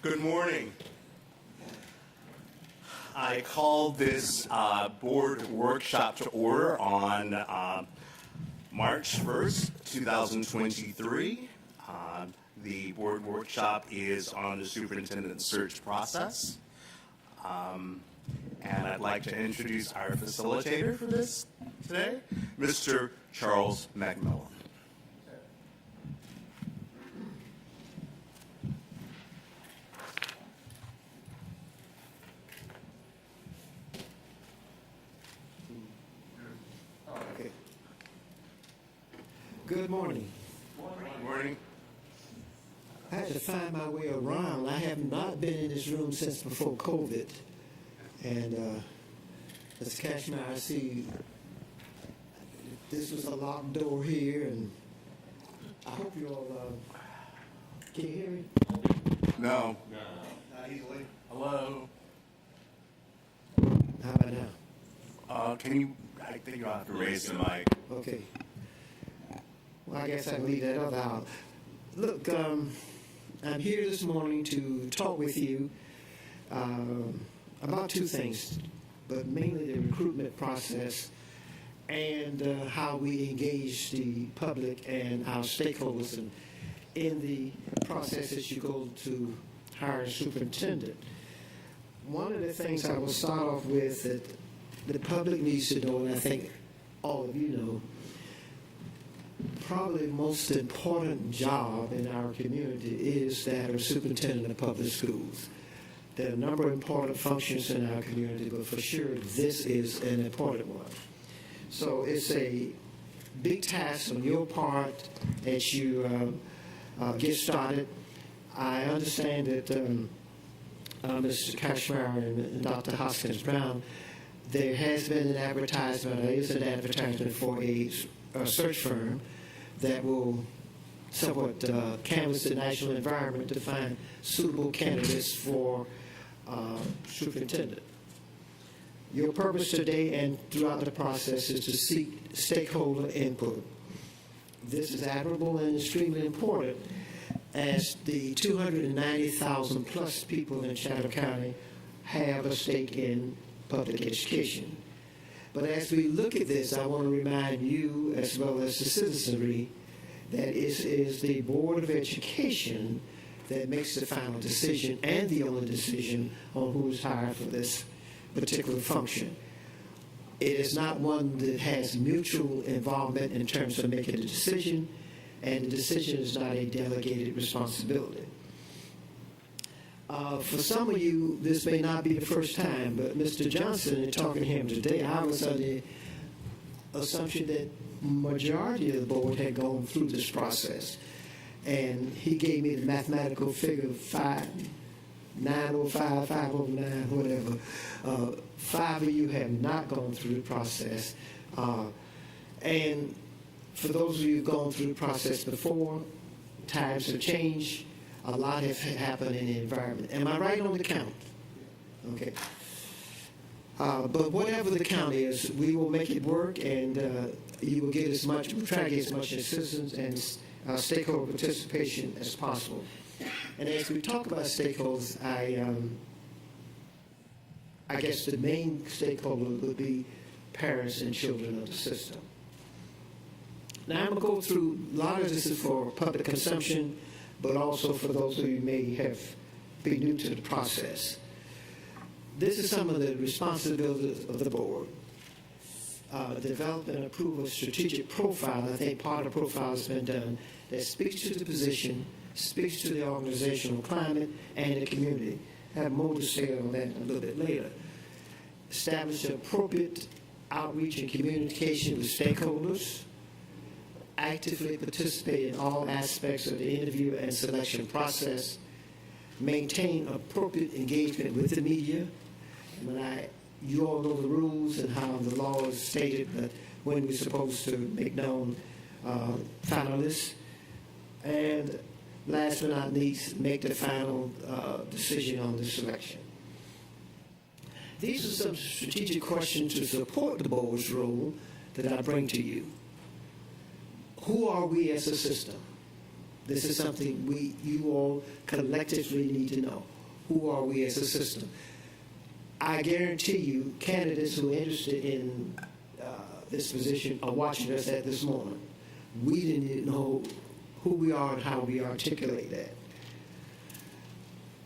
Good morning. I called this board workshop to order on March 1st, 2023. The board workshop is on the superintendent search process. And I'd like to introduce our facilitator for this today, Mr. Charles McMillan. Good morning. Good morning. I had to find my way around. I have not been in this room since before COVID. And as Cashmere, I see this was a locked door here, and I hope you all can you hear me? No. Not easily. Hello. How about now? I think you'll have to raise the mic. Okay. Well, I guess I can leave that other out. Look, I'm here this morning to talk with you about two things, but mainly the recruitment process and how we engage the public and our stakeholders in the process as you go to hire a superintendent. One of the things I will start off with that the public needs to know, and I think all of you know, probably the most important job in our community is that of superintendent of public schools. There are a number of important functions in our community, but for sure this is an important one. So it's a big task on your part as you get started. I understand that Mr. Cashmere and Dr. Hoskins Brown, there has been an advertisement, there is an advertisement for a search firm that will somewhat canvass the national environment to find suitable candidates for superintendent. Your purpose today and throughout the process is to seek stakeholder input. This is admirable and extremely important as the 290,000 plus people in Chatham County have a stake in public education. But as we look at this, I want to remind you, as well as the citizenry, that it is the Board of Education that makes the final decision and the only decision on who is hired for this particular function. It is not one that has mutual involvement in terms of making a decision, and the decision is not a delegated responsibility. For some of you, this may not be the first time, but Mr. Johnson, in talking to him today, I was under the assumption that majority of the board had gone through this process. And he gave me the mathematical figure of 905, 509, whatever. 5 of you have not gone through the process. And for those of you who've gone through the process before, times have changed. A lot has happened in the environment. Am I right on the count? Okay. But whatever the count is, we will make it work, and you will get as much, we'll try to get as much as citizens and stakeholder participation as possible. And as we talk about stakeholders, I guess the main stakeholder would be parents and children of the system. Now I'm going to go through, a lot of this is for public consumption, but also for those who may have been new to the process. This is some of the responsibilities of the board. Develop and approve a strategic profile. I think part of the profile has been done that speaks to the position, speaks to the organizational climate and the community. I have more to say on that a little bit later. Establish appropriate outreach and communication with stakeholders. Actively participate in all aspects of the interview and selection process. Maintain appropriate engagement with the media. You all know the rules and how the law is stated that when we're supposed to make known finalists. And last but not least, make the final decision on the selection. These are some strategic questions to support the board's role that I bring to you. Who are we as a system? This is something you all collectively need to know. Who are we as a system? I guarantee you, candidates who are interested in this position are watching us at this moment. We didn't know who we are and how we articulate that.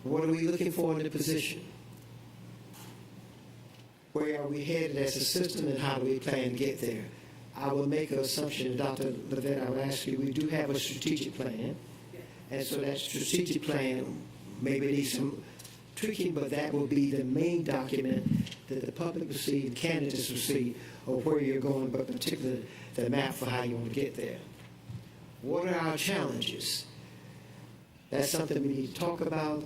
What are we looking for in the position? Where are we headed as a system, and how do we plan to get there? I will make an assumption, Dr. Levitt, I will ask you, we do have a strategic plan, and so that strategic plan maybe needs some tweaking, but that will be the main document that the public will see, the candidates will see, of where you're going, but particularly the map for how you want to get there. What are our challenges? That's something we need to talk about.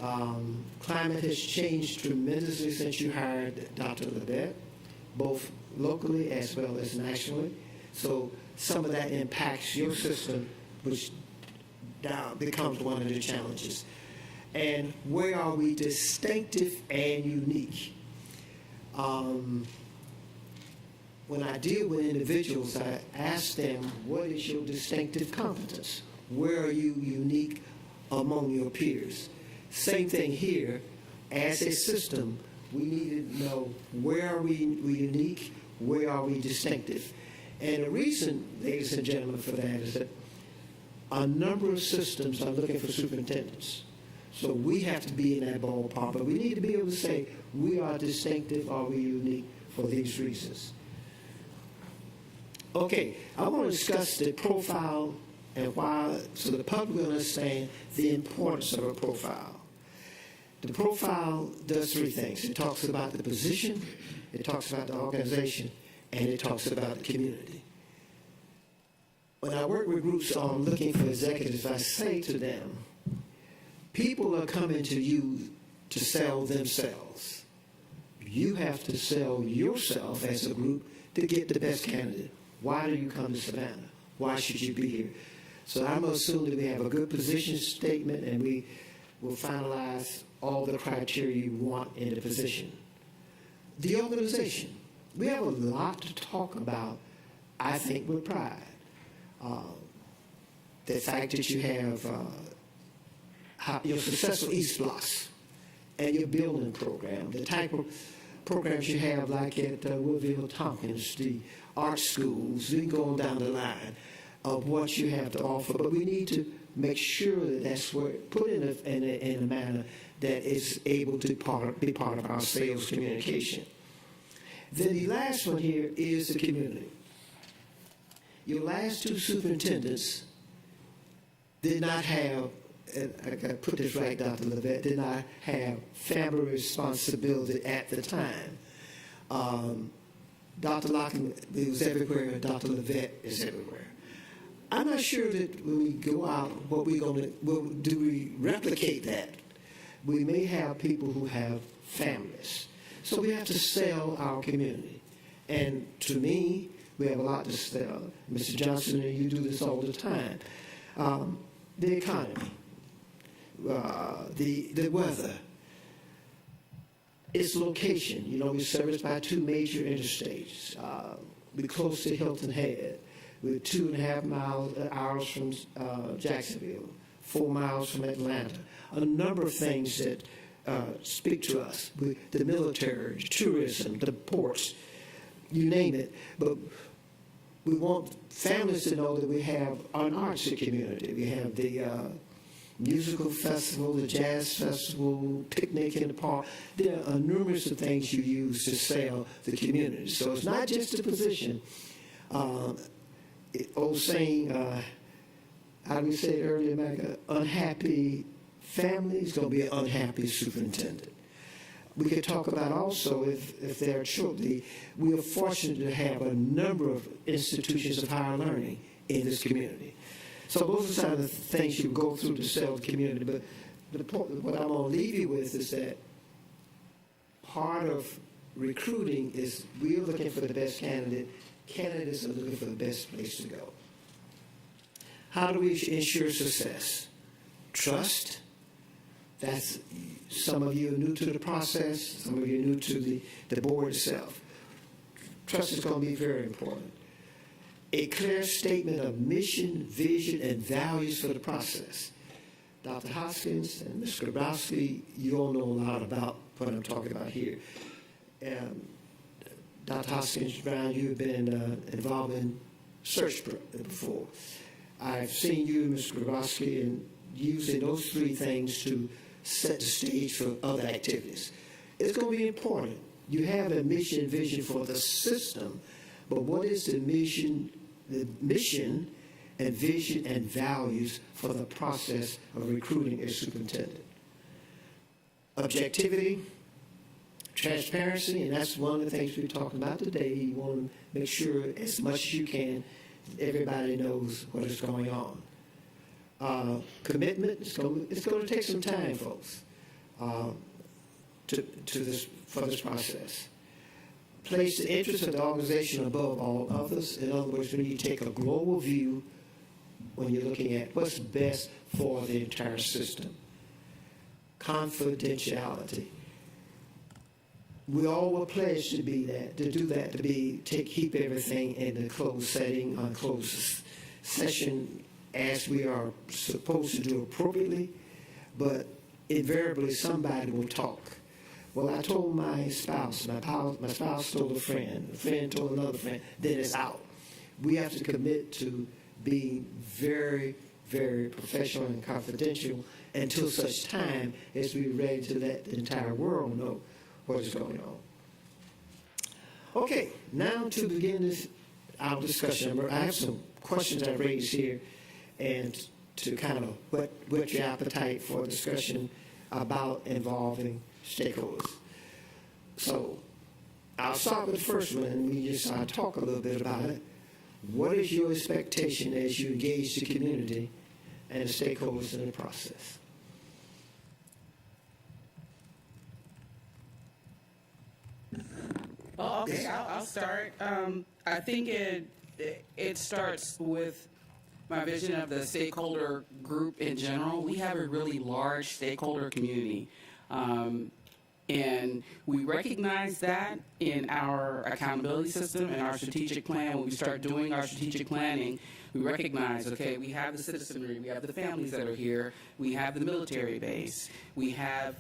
Climate has changed tremendously since you hired Dr. Levitt, both locally as well as nationally. So some of that impacts your system, which now becomes one of the challenges. And where are we distinctive and unique? When I deal with individuals, I ask them, what is your distinctive competence? Where are you unique among your peers? Same thing here. As a system, we need to know, where are we unique? Where are we distinctive? And the reason, ladies and gentlemen, for that is that a number of systems are looking for superintendents. So we have to be in that ballpark, but we need to be able to say, we are distinctive, are we unique for these reasons? Okay, I want to discuss the profile and why, so the public will understand the importance of a profile. The profile does three things. It talks about the position, it talks about the organization, and it talks about the community. When I work with groups on looking for executives, I say to them, people are coming to you to sell themselves. You have to sell yourself as a group to get the best candidate. Why do you come to Savannah? Why should you be here? So I'm assuming we have a good position statement, and we will finalize all the criteria you want in the position. The organization. We have a lot to talk about, I think, with pride. The fact that you have your successful East Blocks and your building program, the type of programs you have like at Woodville Tompkins, the art schools, we can go on down the line of what you have to offer, but we need to make sure that that's where, put in a manner that is able to be part of our sales communication. Then the last one here is the community. Your last two superintendents did not have, and I got to put this right, Dr. Levitt, did not have family responsibility at the time. Dr. Locken was everywhere, Dr. Levitt is everywhere. I'm not sure that when we go out, what we're going to, do we replicate that? We may have people who have families. So we have to sell our community. And to me, we have a lot to sell. Mr. Johnson, and you do this all the time. The economy, the weather, its location. You know, we're serviced by two major interstates. We're close to Hilton Head. We're 2.5 hours from Jacksonville, 4 miles from Atlanta. A number of things that speak to us. The military, tourism, the ports, you name it. But we want families to know that we have an arts community. We have the musical festival, the jazz festival, picnic in the park. There are numerous of things you use to sell the community. So it's not just a position. Old saying, how do we say it earlier, America? Unhappy family is going to be an unhappy superintendent. We could talk about also if there are children. We are fortunate to have a number of institutions of higher learning in this community. So those are some of the things you go through to sell the community. But what I'm going to leave you with is that part of recruiting is we're looking for the best candidate. Candidates are looking for the best place to go. How do we ensure success? Trust. That's, some of you are new to the process. Some of you are new to the board itself. Trust is going to be very important. A clear statement of mission, vision, and values for the process. Dr. Hoskins and Ms. Grabowski, you all know a lot about what I'm talking about here. Dr. Hoskins Brown, you've been involved in search before. I've seen you, Ms. Grabowski, in using those three things to set the stage for other activities. It's going to be important. You have a mission and vision for the system, but what is the mission and vision and values for the process of recruiting a superintendent? Objectivity, transparency, and that's one of the things we're talking about today. You want to make sure as much as you can everybody knows what is going on. Commitment, it's going to take some time, folks, for this process. Place the interest of the organization above all others. In other words, when you take a global view, when you're looking at what's best for the entire system. Confidentiality. We all were pledged to be that, to do that, keep everything in a closed setting, closed session, as we are supposed to do appropriately, but invariably somebody will talk. Well, I told my spouse, my spouse told a friend told another friend, then it's out. We have to commit to being very, very professional and confidential until such time as we're ready to let the entire world know what is going on. Okay, now to begin our discussion, I have some questions I raised here, and to kind of whet your appetite for discussion about involving stakeholders. So I'll start with the first one, and we just talk a little bit about it. What is your expectation as you engage the community and the stakeholders in the process? Oh, okay, I'll start. I think it starts with my vision of the stakeholder group in general. We have a really large stakeholder community. And we recognize that in our accountability system and our strategic plan. When we start doing our strategic planning, we recognize, okay, we have the citizenry, we have the families that are here, we have the military base, we have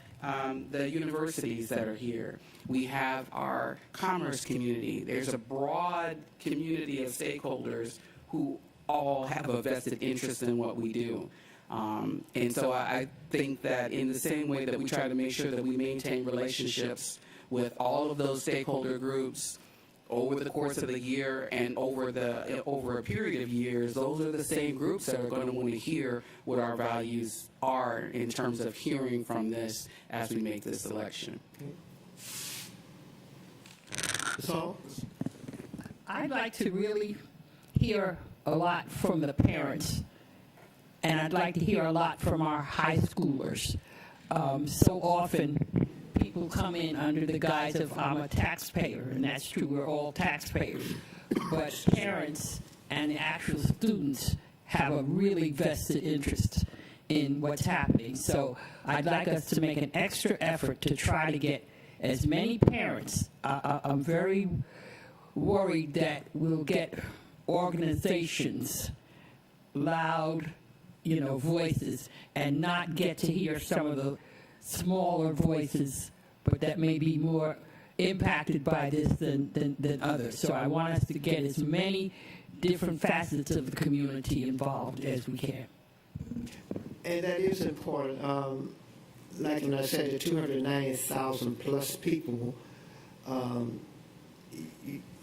the universities that are here, we have our commerce community. There's a broad community of stakeholders who all have a vested interest in what we do. And so I think that in the same way that we try to make sure that we maintain relationships with all of those stakeholder groups over the course of the year and over a period of years, those are the same groups that are going to want to hear what our values are in terms of hearing from this as we make this election. So, I'd like to really hear a lot from the parents, and I'd like to hear a lot from our high schoolers. So often, people come in under the guise of, I'm a taxpayer, and that's true, we're all taxpayers. But parents and the actual students have a really vested interest in what's happening. So I'd like us to make an extra effort to try to get as many parents. I'm very worried that we'll get organizations, loud, voices, and not get to hear some of the smaller voices, but that may be more impacted by this than others. So I want us to get as many different facets of the community involved as we can. and that is important. Like when I said, the 290,000 plus people, and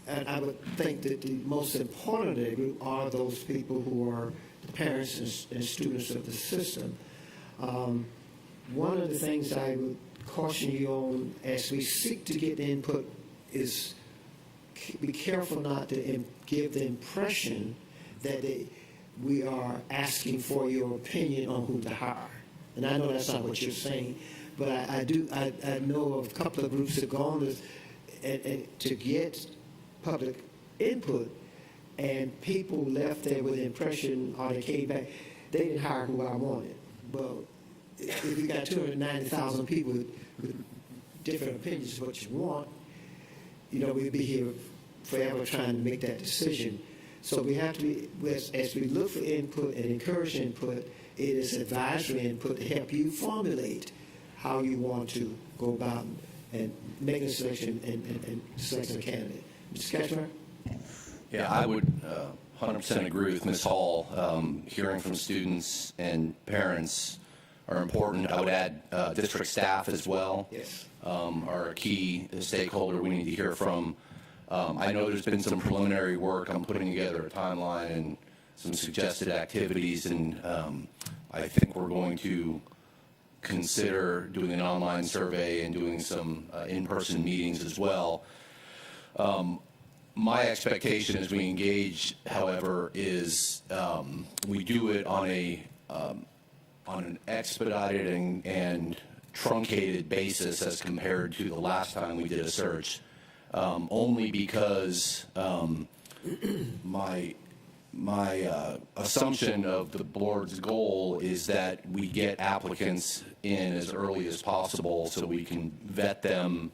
I would think that the most important of the group are those people who are the parents and students of the system. One of the things I would caution you on as we seek to get input is be careful not to give the impression that we are asking for your opinion on who to hire. And I know that's not what you're saying, but I know of a couple of groups that have gone to get public input, and people left there with the impression, or they came back, they didn't hire who I wanted. Well, if you got 290,000 people with different opinions of what you want, we'd be here forever trying to make that decision. So we have to be, as we look for input and encourage input, It is advisory input to help you formulate how you want to go about and making a selection and selecting a candidate. Mr. Ketchmark? Yeah, I would 100% agree with Ms. Hall. Hearing from students and parents are important. I would add district staff as well. Yes. Are a key stakeholder we need to hear from. I know there's been some preliminary work. I'm putting together a timeline and some suggested activities, and I think we're going to consider doing an online survey and doing some in-person meetings as well. My expectation as we engage, however, is we do it on an expedited and truncated basis as compared to the last time we did a search, only because my assumption of the board's goal is that we get applicants in as early as possible so we can vet them,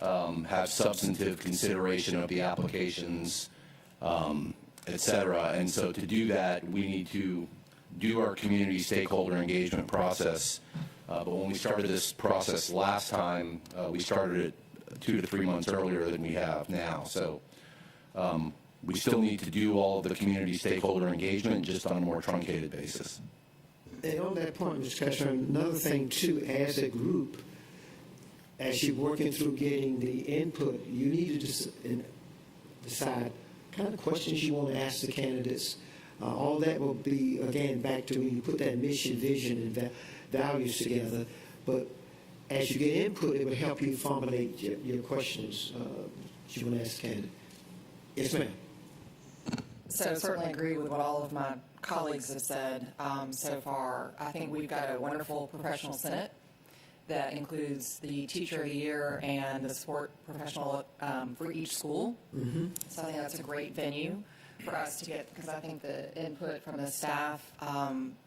have substantive consideration of the applications, et cetera. And so to do that, we need to do our community stakeholder engagement process. But when we started this process last time, we started it 2 to 3 months earlier than we have now. So we still need to do all of the community stakeholder engagement just on a more truncated basis. And on that point, Mr. Ketchmark, another thing too, as a group, as you're working through getting the input, you need to decide kind of questions you want to ask the candidates. All that will be, again, back to when you put that mission, vision, and values together. But as you get input, it will help you formulate your questions you want to ask the candidate. Yes, ma'am. So certainly agree with what all of my colleagues have said so far. I think we've got a wonderful professional senate that includes the teacher of the year and the support professional for each school. Mm-hmm. So I think that's a great venue for us to get, because I think the input from the staff,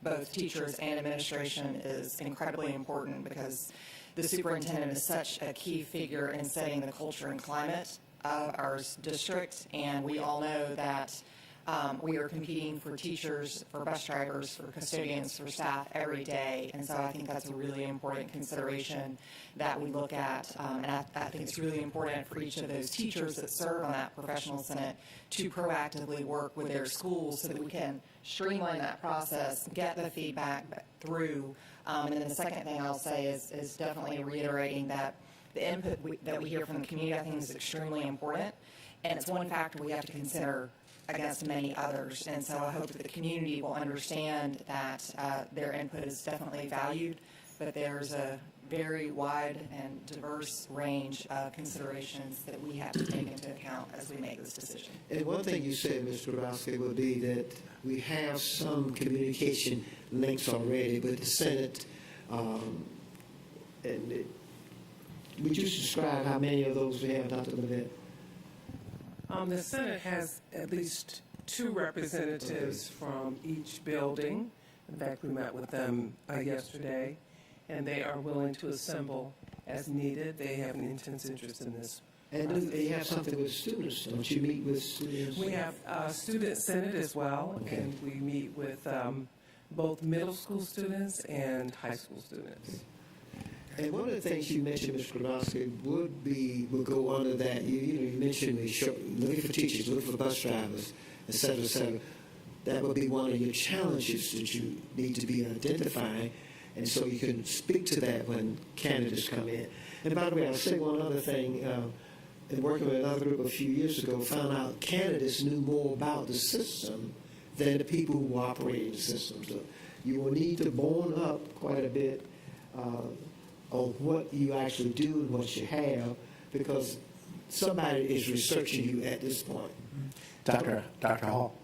both teachers and administration, is incredibly important, because the superintendent is such a key figure in setting the culture and climate of our district, and we all know that we are competing for teachers, for bus drivers, for custodians, for staff every day, and so I think that's a really important consideration that we look at, and I think it's really important for each of those teachers that serve on that professional senate to proactively work with their schools so that we can streamline that process, get the feedback through, and then the second thing I'll say is definitely reiterating that the input that we hear from the community, I think, is extremely important, and it's one factor we have to consider against many others. And so I hope that the community will understand that their input is definitely valued, but there's a very wide and diverse range of considerations that we have to take into account as we make this decision. And one thing you said, Mr. Grabowski, would be that we have some communication links already with the Senate. Would you describe how many of those we have, Dr. Levette? The Senate has at least 2 representatives from each building. In fact, we met with them yesterday, and they are willing to assemble as needed. They have an intense interest in this. And they have something with students, don't you meet with students? We have a student senate as well, Okay. and we meet with both middle school students and high school students. And one of the things you mentioned, Mr. Grabowski, would go under that. You mentioned looking for teachers, looking for bus drivers, et cetera, et cetera. That would be one of your challenges that you need to be identifying, and so you can speak to that when candidates come in. And by the way, I'll say one other thing. In working with another group a few years ago, found out candidates knew more about the system than the people who operate the system. So you will need to bone up quite a bit on what you actually do and what you have, because somebody is researching you at this point. Dr. Hall.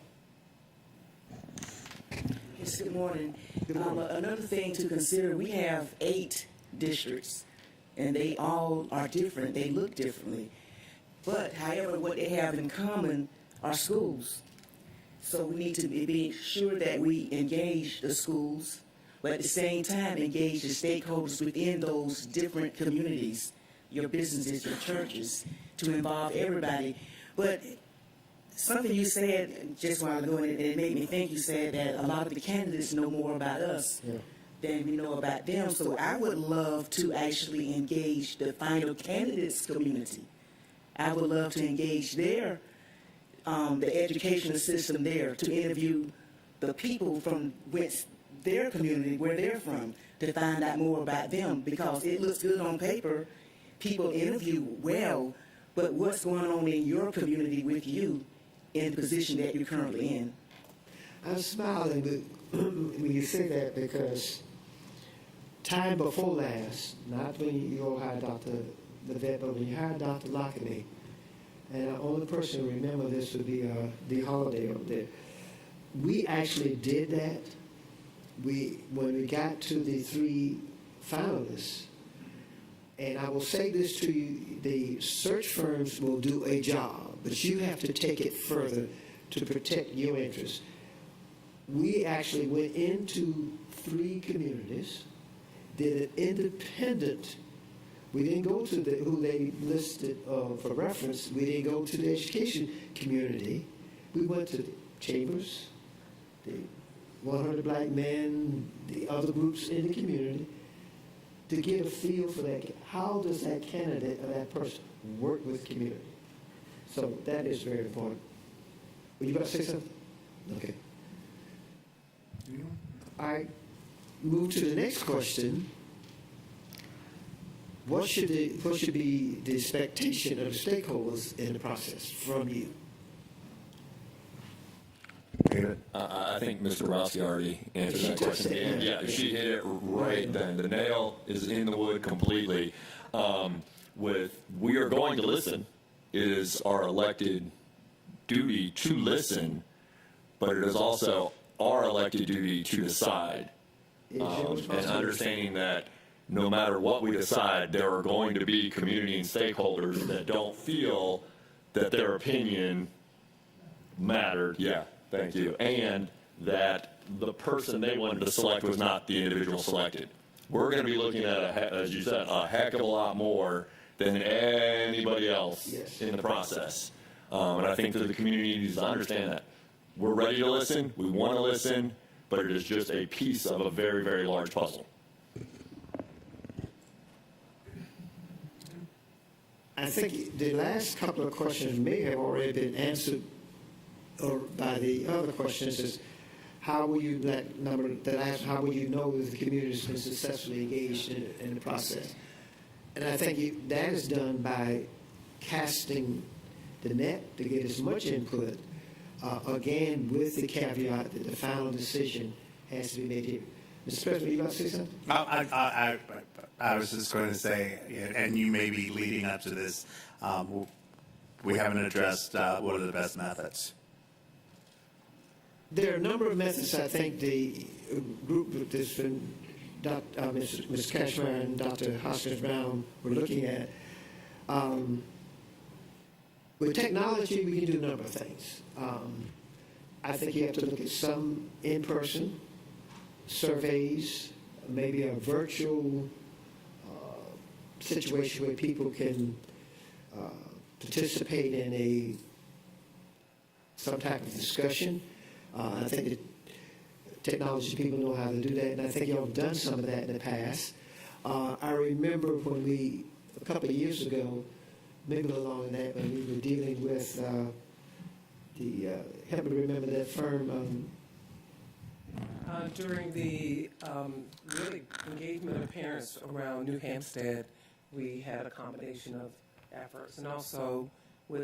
Yes, good morning. Another thing to consider, we have 8 districts, and they all are different. They look differently. But, however, what they have in common are schools. So we need to be sure that we engage the schools, but at the same time engage the stakeholders within those different communities, your businesses, your churches, to involve everybody. But something you said just while ago, and it made me think. You said that a lot of the candidates know more about us than we know about them. So I would love to actually engage the final candidates community. I would love to engage their the educational system there, to interview the people from which their community, where they're from, to find out more about them, because it looks good on paper. People interview well, but what's going on in your community with you in the position that you're currently in? I'm smiling when you say that, because time before last, not when you all hired Dr. Levet, but when you hired Dr. Lockney, and the only person who remember this would be the Holiday over there. We actually did that. When we got to the 3 finalists, and I will say this to you, the search firms will do a job, but you have to take it further to protect your interests. We actually went into 3 communities, did an independent. We didn't go to who they listed for reference. We didn't go to the education community. We went to the Chambers, the 100 Black Men, the other groups in the community, to get a feel for that. How does that candidate or that person work with community? So that is very important. Were you about to say something? Okay. All right. Move to the next question. What should be the expectation of the stakeholders in the process from you? I think Mr. Rossi already answered that question. And yeah, she hit it right then. The nail is in the wood completely. We are going to listen. It is our elected duty to listen, but it is also our elected duty to decide. And understanding that no matter what we decide, there are going to be community and stakeholders that don't feel that their opinion mattered. Yeah, thank you. And that the person they wanted to select was not the individual selected. We're going to be looking at, as you said, a heck of a lot more than anybody else in the process. And I think that the community needs to understand that. We're ready to listen. We want to listen, but it is just a piece of a very, very large puzzle. I think the last couple of questions may have already been answered by the other questions. Is how will you how will you know that the community has been successfully engaged in the process? And I think that is done by casting the net to get as much input. Again, with the caveat that the final decision has to be made here. Mr. President, you about to say something? I was just going to say, and you may be leading up to this, we haven't addressed what are the best methods. There are a number of methods. I think the group that's been Ms. Cashmere and Dr. Hoskins Brown were looking at. With technology, we can do a number of things. I think you have to look at some in-person surveys, maybe a virtual situation where people can participate in some type of discussion. I think that technology people know how to do that, and I think y'all have done some of that in the past. I remember when a couple of years ago, maybe a little longer than that, when we were dealing with help me remember that firm. During the really engagement of parents around New Hampstead, we had a combination of efforts. And also,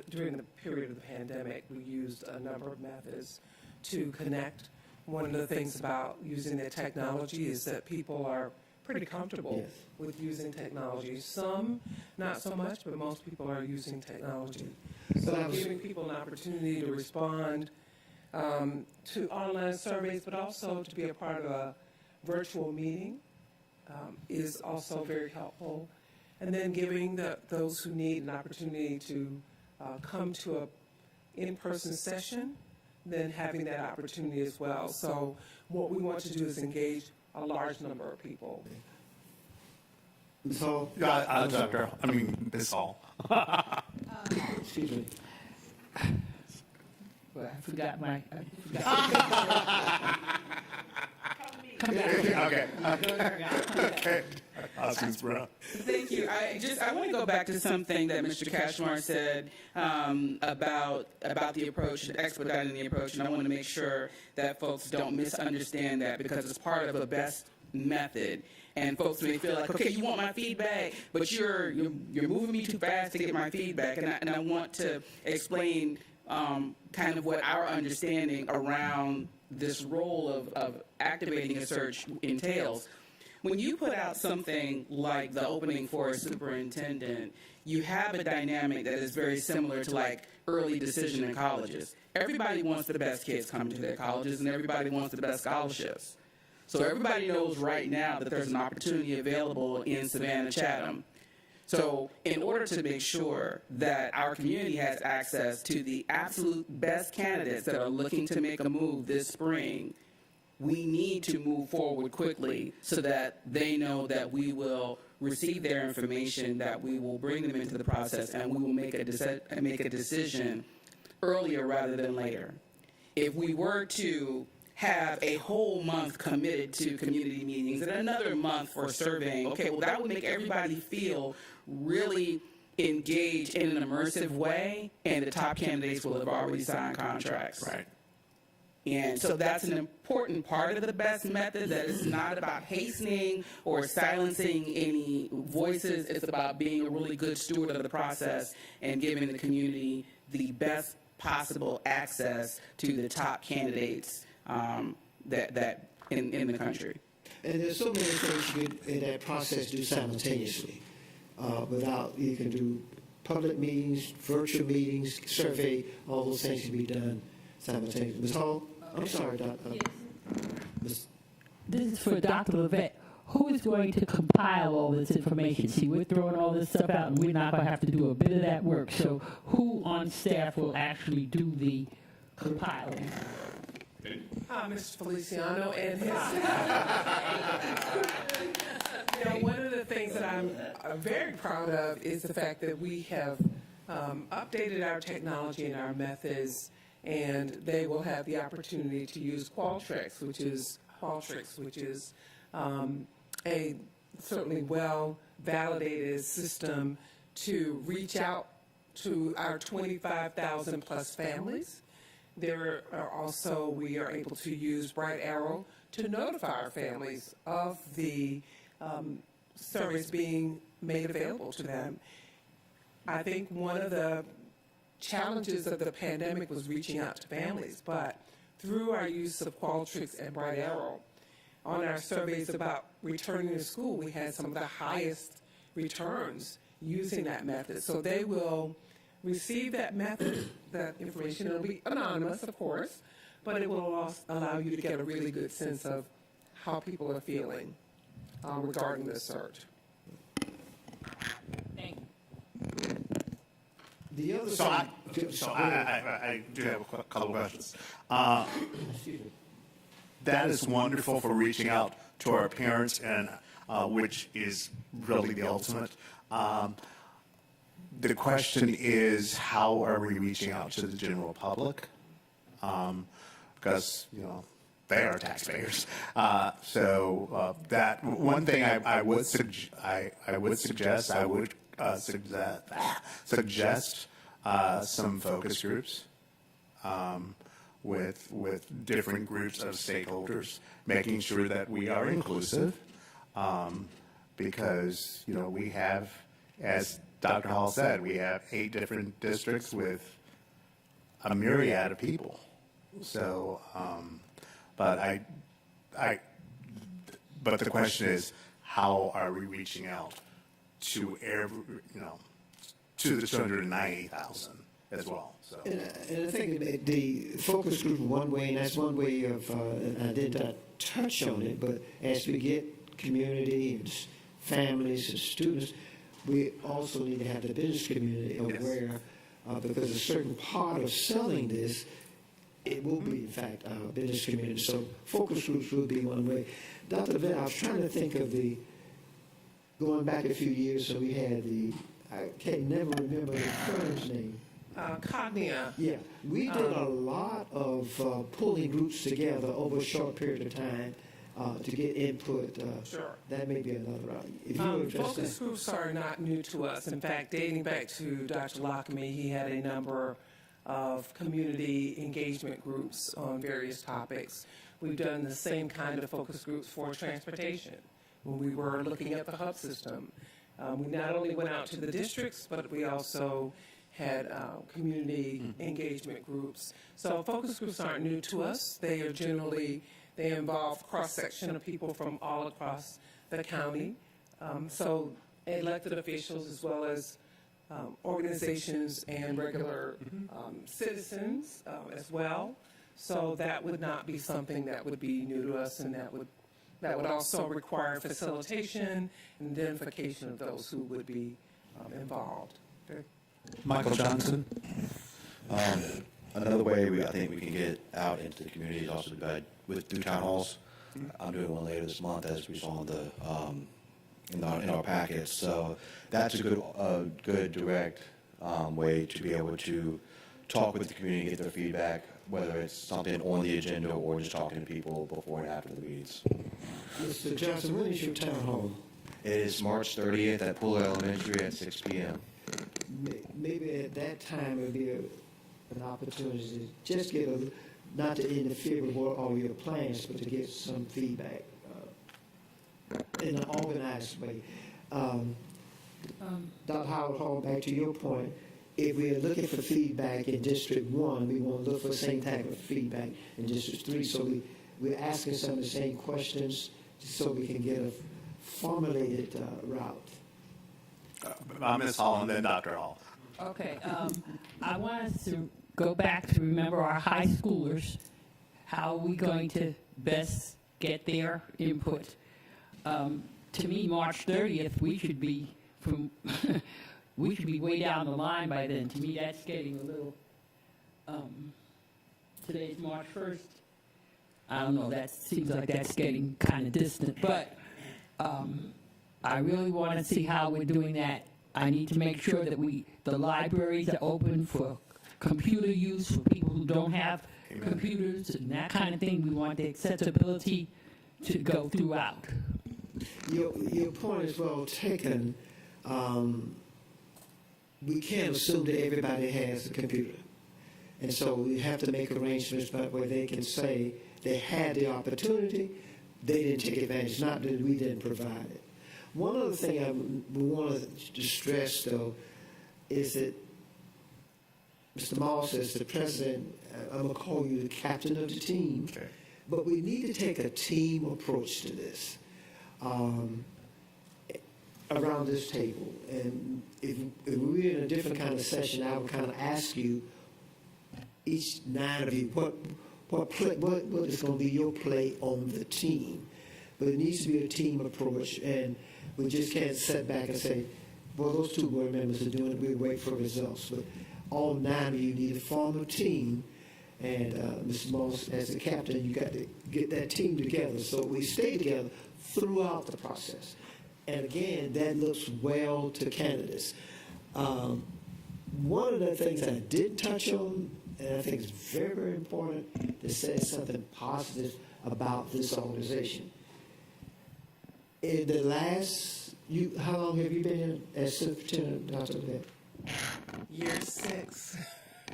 during the period of the pandemic, we used a number of methods to connect. One of the things about using the technology is that people are pretty comfortable with using technology. Some, not so much, but most people are using technology. So giving people an opportunity to respond to online surveys, but also to be a part of a virtual meeting is also very helpful. And then giving those who need an opportunity to come to an in-person session, then having that opportunity as well. So what we want to do is engage a large number of people. Ms. Hall? Ms. Hall. Excuse me. Well, I forgot my. Okay. Okay. Oscar's Brown. Thank you. I want to go back to something that Mr. Cashmore said about the approach, expediting the approach, and I want to make sure that folks don't misunderstand that because it's part of a best method. And folks may feel like, okay, you want my feedback, but you're moving me too fast to get my feedback, and I want to explain kind of what our understanding around this role of activating a search entails. When you put out something like the opening for a superintendent, you have a dynamic that is very similar to like early decision in colleges. Everybody wants the best kids coming to their colleges, and everybody wants the best scholarships. So everybody knows right now that there's an opportunity available in Savannah Chatham. So in order to make sure that our community has access to the absolute best candidates that are looking to make a move this spring, we need to move forward quickly so that they know that we will receive their information, that we will bring them into the process, and we will make a decision earlier rather than later. If we were to have a whole month committed to community meetings and another month for surveying, okay, well, that would make everybody feel really engaged in an immersive way, and the top candidates will have already signed contracts. Right. And so that's an important part of the best method, that it's not about hastening or silencing any voices. It's about being a really good steward of the process and giving the community the best possible access to the top candidates that in the country. And there's so many things you can, in that process, do simultaneously. You can do public meetings, virtual meetings, survey, all those things can be done simultaneously. Ms. Hall? I'm sorry, Dr. This is for Dr. Levette. Who is going to compile all this information? See, we're throwing all this stuff out, and we're not going to have to do a bit of that work. So who on staff will actually do the compiling? Mr. Feliciano and his. One of the things that I'm very proud of is the fact that we have updated our technology and our methods, and they will have the opportunity to use Qualtrics, which is a certainly well-validated system to reach out to our 25,000 plus families. There are also, we are able to use Bright Arrow to notify our families of the service being made available to them. I think one of the challenges of the pandemic was reaching out to families, but through our use of Qualtrics and Bright Arrow, on our surveys about returning to school, we had some of the highest returns using that method. So they will receive that method, that information. It'll be anonymous, of course, but it will also allow you to get a really good sense of how people are feeling regarding this search. Thank you. The other So I do have a couple of questions. That is wonderful for reaching out to our parents, and which is really the ultimate. The question is, how are we reaching out to the general public? Because they are taxpayers. So that one thing I would suggest some focus groups with different groups of stakeholders, making sure that we are inclusive, because we have, as Dr. Hall said, we have 8 different districts with a myriad of people. So, but the question is, how are we reaching out to to the 290,000 as well? So. And I think the focus group one way, and that's one way of, I did not touch on it, but as we get community and families and students, we also need to have the business community aware, because a certain part of selling this, it will be, in fact, our business community. So focus groups will be one way. Dr. Levette, I was trying to think of going back a few years, so we had I can't never remember the firm's name. Cognia. Yeah, we did a lot of pulling groups together over a short period of time to get input. Sure. That may be another route. If you would address Focus that. groups are not new to us. In fact, dating back to Dr. Lockamy, he had a number of community engagement groups on various topics. We've done the same kind of focus groups for transportation when we were looking at the hub system. We not only went out to the districts, but we also had community engagement groups. So focus groups aren't new to us. They are generally, they involve cross-section of people from all across the county. So elected officials as well as organizations and regular citizens as well. So that would not be something that would be new to us, and that would also require facilitation and identification of those who would be involved. Okay. Michael Johnson. Another way I think we can get out into the community is also through town halls. I'm doing one later this month, as we saw in our packets. So that's a good direct way to be able to talk with the community, get their feedback, whether it's something on the agenda or just talking to people before and after the meetings. Mr. Johnson, when is your town hall? It is March 30th at Poole Elementary at 6 p.m. Maybe at that time it would be an opportunity to just get not to interfere with all your plans, but to get some feedback in an organized way. Dr. Howard Hall, back to your point, if we're looking for feedback in District 1, we want to look for the same type of feedback in District 3. So we're asking some of the same questions so we can get a formulated route. Ms. Hall and then Dr. Hall. Okay, I want us to go back to remember our high schoolers. How are we going to best get their input? To me, March 30th, we should be we should be way down the line by then. To me, that's getting a little. Today's March 1st. I don't know. That seems like that's getting kind of distant, but. I really want to see how we're doing that. I need to make sure that the libraries are open for computer use for people who don't have computers and that kind of thing. We want the accessibility to go throughout. Your point is well taken. We can't assume that everybody has a computer. And so we have to make arrangements where they can say they had the opportunity, they didn't take advantage, not that we didn't provide it. One other thing I want to stress, though, is that Mr. Moss says the president, I'm going to call you the captain of the team, Okay. but we need to take a team approach to this around this table. And if we're in a different kind of session, I would kind of ask you, each 9 of you, what is going to be your play on the team? But it needs to be a team approach, and we just can't sit back and say, well, those 2 board members are doing it, we'll wait for results. But all 9 of you need to form a team, and Mr. Moss, as the captain, you got to get that team together so we stay together throughout the process. And again, that looks well to candidates. One of the things I did touch on, and I think it's very, very important to say something positive about this organization. In the last, how long have you been as superintendent, Dr. Levette? Year 6.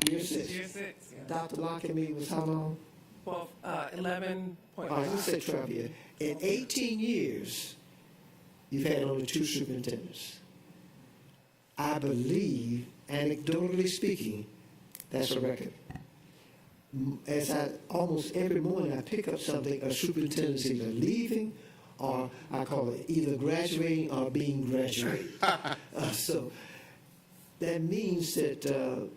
Year 6. Year 6, yeah. Dr. Lockamy was how long? Well, 11.5. All right, let's say 12 years. In 18 years, you've had only 2 superintendents. I believe, anecdotally speaking, that's a record. Almost every morning I pick up something, a superintendent's either leaving or I call it either graduating or being graduated. So that means that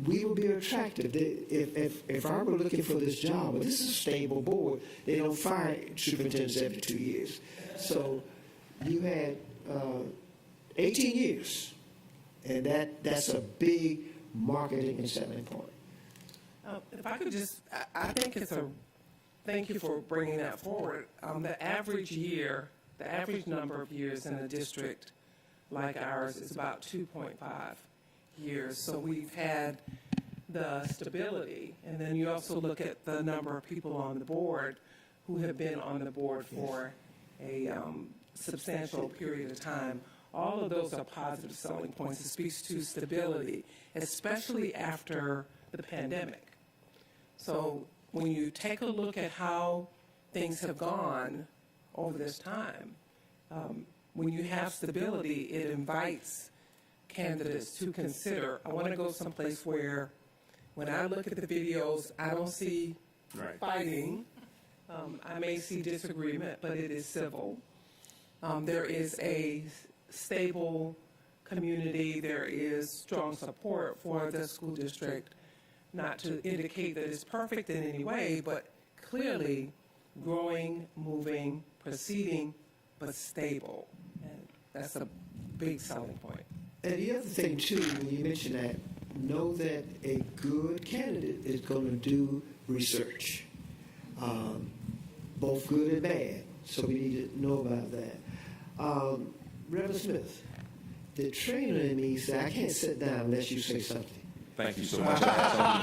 we will be attractive. If I were looking for this job, well, this is a stable board. They don't fire superintendents every 2 years. So you had 18 years, and that's a big marketing and selling point. If I could just, I think thank you for bringing that forward. The average number of years in a district like ours is about 2.5 years. So we've had the stability, and then you also look at the number of people on the board who have been on the board for a substantial period of time. All of those are positive selling points. It speaks to stability, especially after the pandemic. So when you take a look at how things have gone over this time, when you have stability, it invites candidates to consider, I want to go someplace where when I look at the videos, I don't see fighting. I may see disagreement, but it is civil. There is a stable community. There is strong support for the school district, not to indicate that it's perfect in any way, but clearly growing, moving, proceeding, but stable. And that's a big selling point. And the other thing, too, when you mention that, know that a good candidate is going to do research, both good and bad. So we need to know about that. Reverend Smith, the trainer in me said, I can't sit down unless you say something. Thank you so much. I have something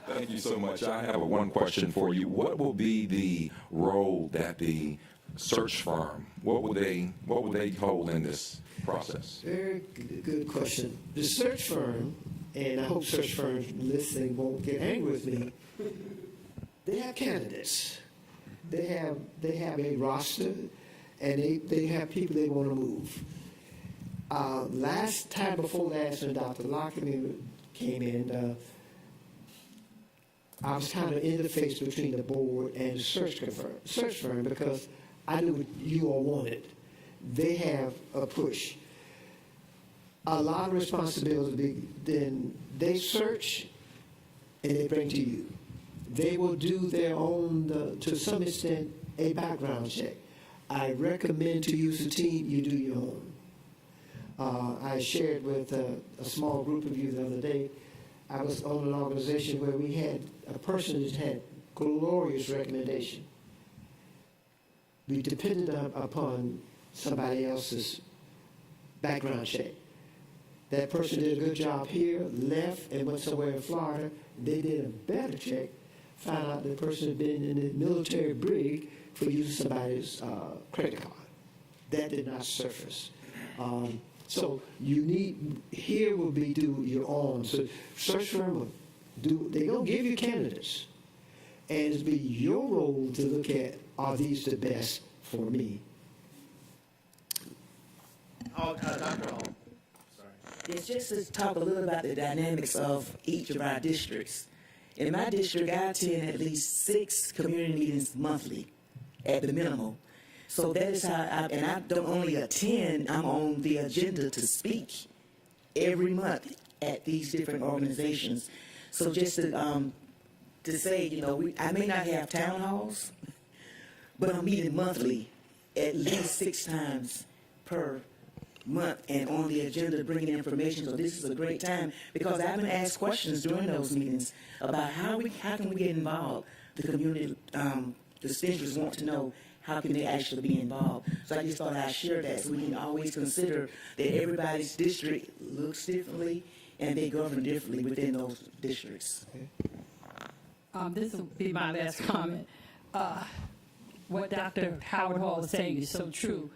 to say. Thank you so much. I have one question for you. What will be the role that the search firm, what will they hold in this process? Very good question. The search firm, and I hope search firms listening won't get angry with me, they have candidates. They have a roster, and they have people they want to move. Last time before last, when Dr. Lockman came in, I was kind of interface between the board and the search firm because I knew what you all wanted. They have a push. A lot of responsibility, then they search and they bring to you. They will do their own, to some extent, a background check. I recommend to use a team, you do your own. I shared with a small group of you the other day, I was on an organization where we had a person that had glorious recommendation. We depended upon somebody else's background check. That person did a good job here, left, and went somewhere in Florida. They did a better check, found out the person had been in the military brig for using somebody's credit card. That did not surface. So you need, here will be do your own. So search firm will do, they're going to give you candidates. And it'll be your role to look at, are these the best for me? Dr. Hall. It's just to talk a little about the dynamics of each of our districts. In my district, I attend at least 6 community meetings monthly at the minimum. So that is how and I don't only attend, I'm on the agenda to speak every month at these different organizations. So just to say, you know, I may not have town halls, but I'm meeting monthly at least 6 times per month and on the agenda bringing information. So this is a great time because I've been asked questions during those meetings about how can we get involved. The community, the Spencer's want to know how can they actually be involved. So I just thought I'd share that so we can always consider that everybody's district looks differently and they govern differently within those districts. This will be my last comment. What Dr. Howard Hall is saying is so true,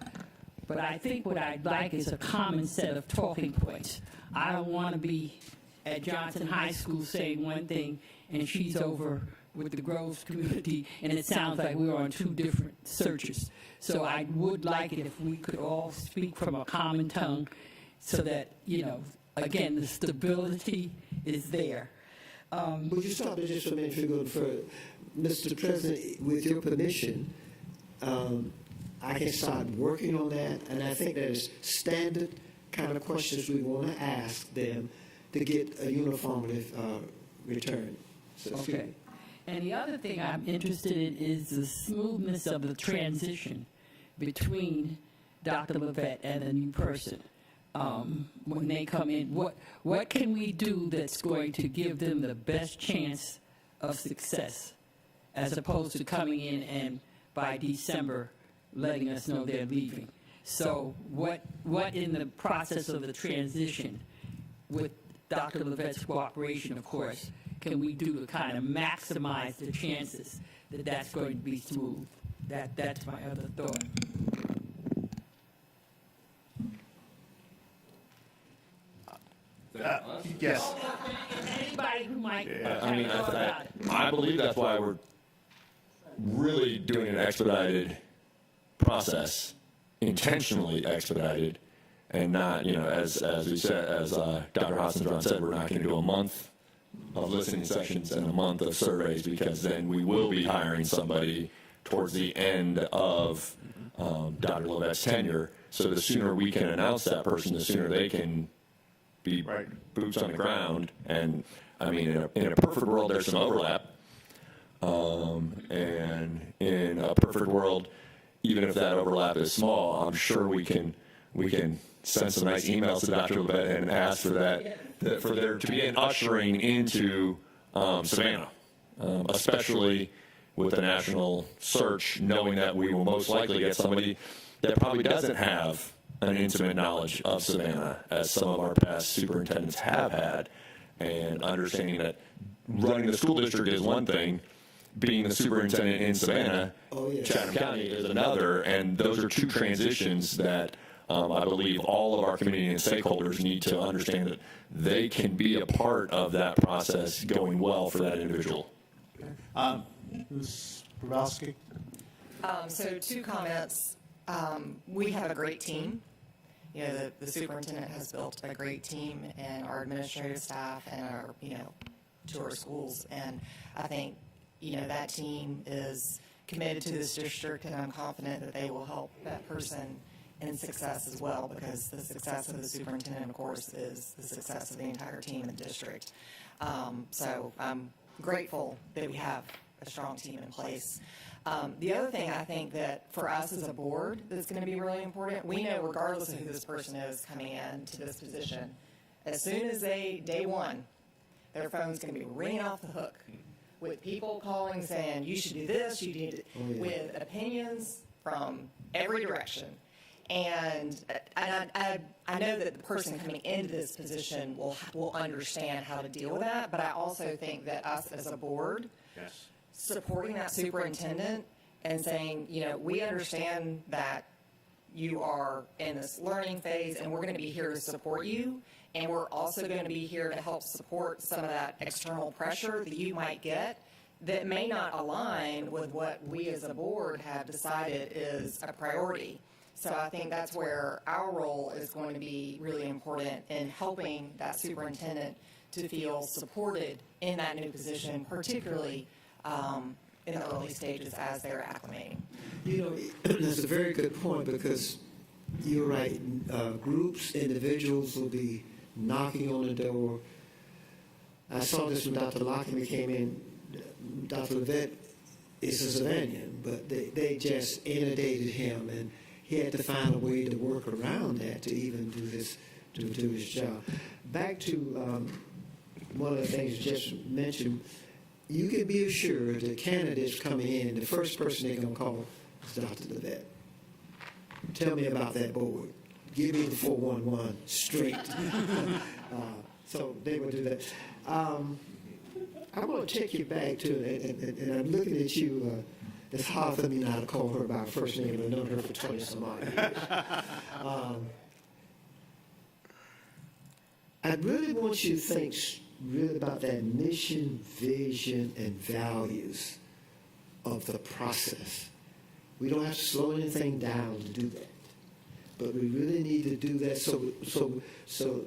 but I think what I'd like is a common set of talking points. I don't want to be at Johnson High School saying one thing and she's over with the Groves community, and it sounds like we're on 2 different searches. So I would like it if we could all speak from a common tongue so that, you know, again, the stability is there. Would you stop it just a minute if you go further? Mr. President, with your permission, I can start working on that, and I think that is standard kind of questions we want to ask them to get a uniformly return. So, okay. And the other thing I'm interested in is the smoothness of the transition between Dr. Levette and the new person. When they come in, what can we do that's going to give them the best chance of success, as opposed to coming in and by December letting us know they're leaving? So what in the process of the transition, with Dr. Levette's cooperation, of course, can we do to kind of maximize the chances that that's going to be smooth? That's my other thought. Yes. Anybody who might I mean, have thought about it. I believe that's why we're really doing an expedited process, intentionally expedited, and not, as we said, as Dr. Hassenbrand said, we're not going to do a month of listening sessions and a month of surveys, because then we will be hiring somebody towards the end of Dr. Levette's tenure. So the sooner we can announce that person, the sooner they can be boots on the ground. And I mean, in a perfect world, there's some overlap. And in a perfect world, even if that overlap is small, I'm sure we can send some nice emails to Dr. Levette and ask for that for there to be an ushering into Savannah, especially with the national search, knowing that we will most likely get somebody that probably doesn't have an intimate knowledge of Savannah, as some of our past superintendents have had, and understanding that running the school district is one thing, being the superintendent in Savannah, Chatham County is another, and those are two transitions that I believe all of our community and stakeholders need to understand that they can be a part of that process going well for that individual. Ms. Brabowski? So 2 comments. We have a great team. The superintendent has built a great team, and our administrative staff and our, to our schools. And I think, that team is committed to this district, and I'm confident that they will help that person in success as well, because the success of the superintendent, of course, is the success of the entire team in the district. So I'm grateful that we have a strong team in place. The other thing I think that for us as a board that's going to be really important, we know regardless of who this person is coming in to this position, as soon as day one, their phone's going to be ringing off the hook with people calling saying, you should do this, you need to, with opinions from every direction. And I know that the person coming into this position will understand how to deal with that, but I also think that us as a board, supporting that superintendent and saying, we understand that you are in this learning phase, and we're going to be here to support you, and we're also going to be here to help support some of that external pressure that you might get that may not align with what we as a board have decided is a priority. So I think that's where our role is going to be really important in helping that superintendent to feel supported in that new position, particularly in the early stages as they're acclimating. That's a very good point, because you're right. Groups, individuals will be knocking on the door. I saw this when Dr. Lockman came in. Dr. Levette is a Savannah, but they just inundated him, and he had to find a way to work around that to even do his job. Back to one of the things you just mentioned, you can be assured that candidates coming in, the first person they're going to call is Dr. Levette. Tell me about that board. Give me the 411 straight. So they will do that. I want to take you back to it, and I'm looking at you. It's hard for me not to call her by her first name. I've known her for 20-some odd years. I really want you to think really about that mission, vision, and values of the process. We don't have to slow anything down to do that, but we really need to do that. So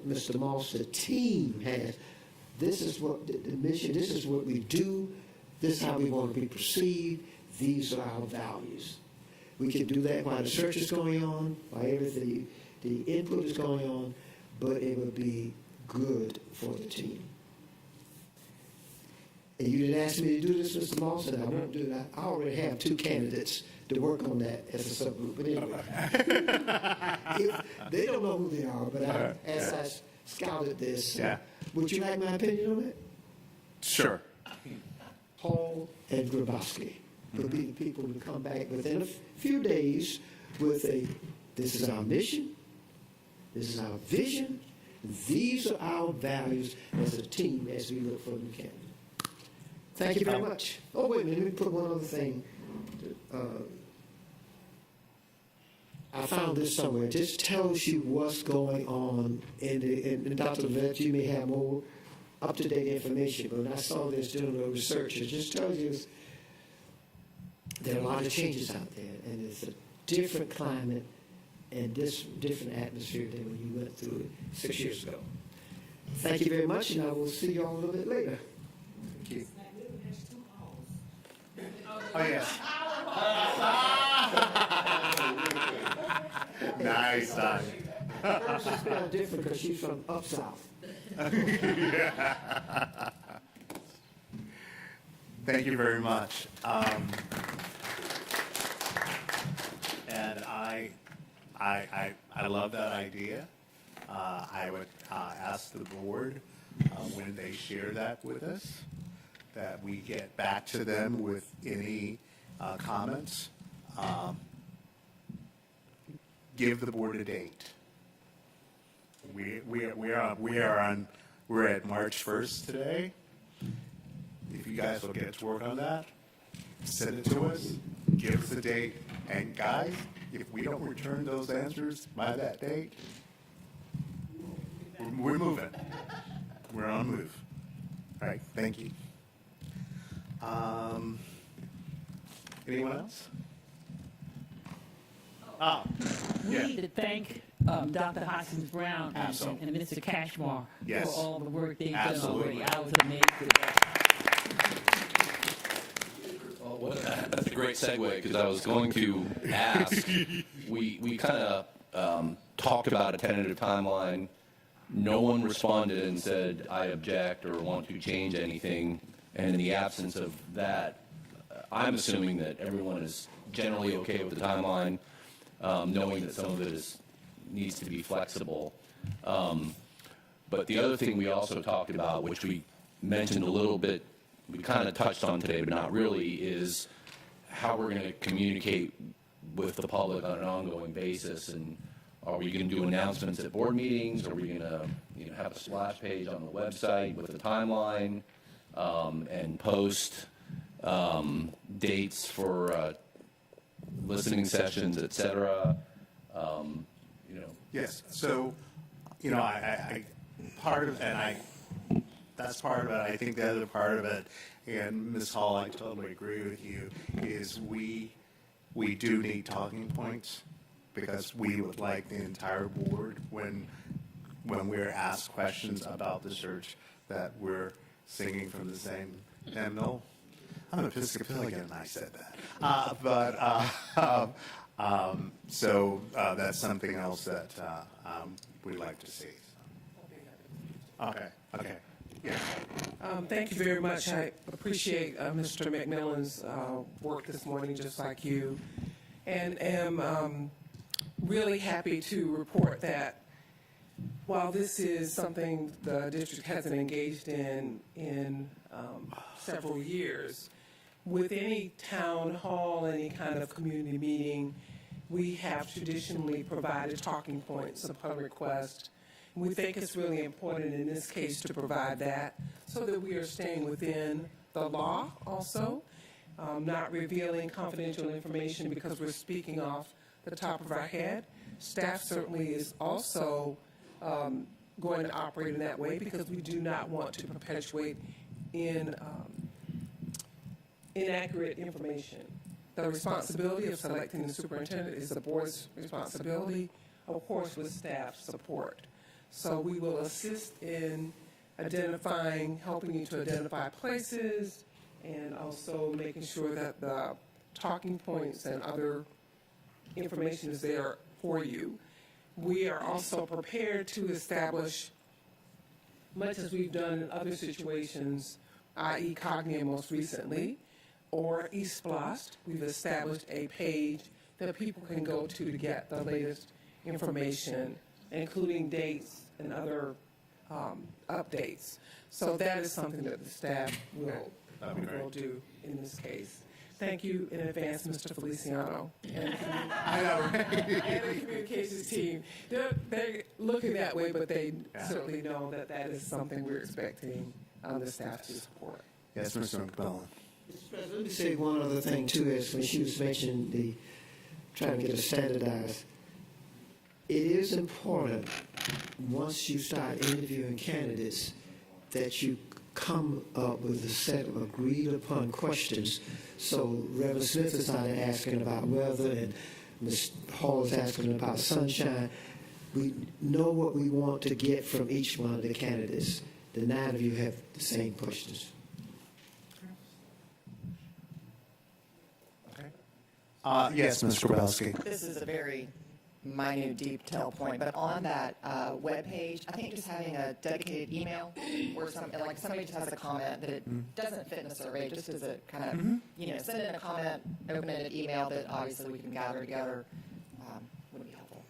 Mr. Moss, the team has. This is what the mission. This is what we do. This is how we want to be perceived. These are our values. We can do that while the search is going on, while everything, the input is going on, but it would be good for the team. And you didn't ask me to do this, Mr. Moss, and I won't do that. I already have 2 candidates to work on that as a subgroup. But anyway, they don't know who they are, but as I scouted this, would you like my opinion on it? Sure. Hall and Grabowski would be the people who come back within a few days with a This is our mission. This is our vision. These are our values as a team as we look for New Canton. Thank you very much. Oh, wait a minute. Let me put one other thing. I found this somewhere. It just tells you what's going on. And Dr. Vet, you may have more up-to-date information, but when I saw this doing the research, it just tells you there are a lot of changes out there, and it's a different climate and this different atmosphere than when you went through it 6 years ago. Thank you very much, and I will see you all a little bit later. Thank you. Oh, yes. Nice, son. Hers is spelled different because she's from up south. Thank you very much. And I love that idea. I would ask the board when they share that with us, that we get back to them with any comments. Give the board a date. We're at March 1st today. If you guys will get to work on that, send it to us, give us a date, and guys, if we don't return those answers by that date, we're moving. We're on the move. All right, thank you. Anyone else? We need to thank Dr. Hoskins Brown and Mr. Cashmore Yes. for all the work they've Absolutely. done already. I was amazed with that. That's a great segue, because I was going to ask, we kind of talked about a tentative timeline. No one responded and said, I object or want to change anything. And in the absence of that, I'm assuming that everyone is generally okay with the timeline, knowing that some of it needs to be flexible. But the other thing we also talked about, which we mentioned a little bit, we kind of touched on today, but not really, is how we're going to communicate with the public on an ongoing basis. And are we going to do announcements at board meetings? Are we going to have a splash page on the website with a timeline and post dates for listening sessions, et cetera? Yes. So, I part of, that's part of it. I think the other part of it, and Ms. Hall, I totally agree with you, is we do need talking points, because we would like the entire board, when we're asked questions about the search, that we're singing from the same hymnal. I'm Episcopalian and I said that. So that's something else that we'd like to see. Okay. Yeah. Thank you very much. I appreciate Mr. McMillan's work this morning, just like you, and am really happy to report that while this is something the district hasn't engaged in several years, with any town hall, any kind of community meeting, we have traditionally provided talking points upon request. We think it's really important in this case to provide that so that we are staying within the law also, not revealing confidential information because we're speaking off the top of our head. Staff certainly is also going to operate in that way, because we do not want to perpetuate inaccurate information. The responsibility of selecting the superintendent is the board's responsibility, of course, with staff support. So we will assist in helping you to identify places, and also making sure that the talking points and other information is there for you. We are also prepared to establish, much as we've done in other situations, i.e. Cognia most recently, or eSplost, we've established a page that people can go to get the latest information, including dates and other updates. So that is something that the staff will do in this case. Thank you in advance, Mr. Feliciano, and I know, right? and the communications team. They're looking that way, but they certainly know that that is something we're expecting the staff to support. Yes, Mr. McMillan. Mr. President, let me say one other thing too, is when she was mentioning the trying to get it standardized. It is important, once you start interviewing candidates, that you come up with a set of agreed upon questions. So Reverend Smith is out there asking about weather, and Ms. Hall is asking about sunshine. We know what we want to get from each one of the candidates. The 9 of you have the same questions. Yes, Mr. Grabowski. This is a very minute detail point, but on that web page, I think just having a dedicated email where somebody just has a comment that it doesn't fit in the survey, just as a kind of, send in a comment, open-ended email that obviously we can gather together would be helpful.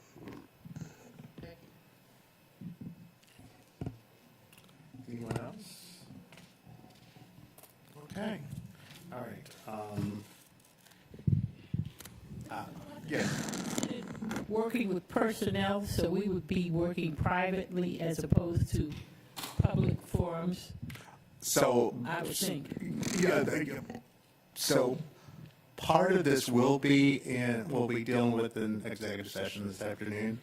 Anyone else? Okay. All right. Yes. Working with personnel, so we would be working privately as opposed to public forums, So, I would think. so part of this we'll be dealing with in executive session this afternoon.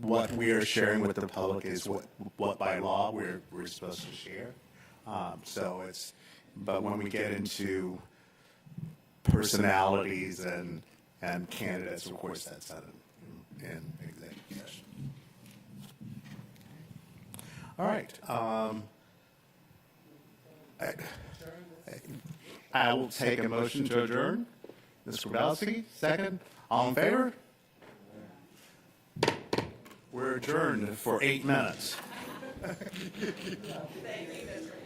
What we are sharing with the public is what by law we're supposed to share. But when we get into personalities and candidates, of course, that's done in executive session. All right. I will take a motion to adjourn. Mr. Grabowski, second. All in favor? We're adjourned for 8 minutes. Thank you, Mr.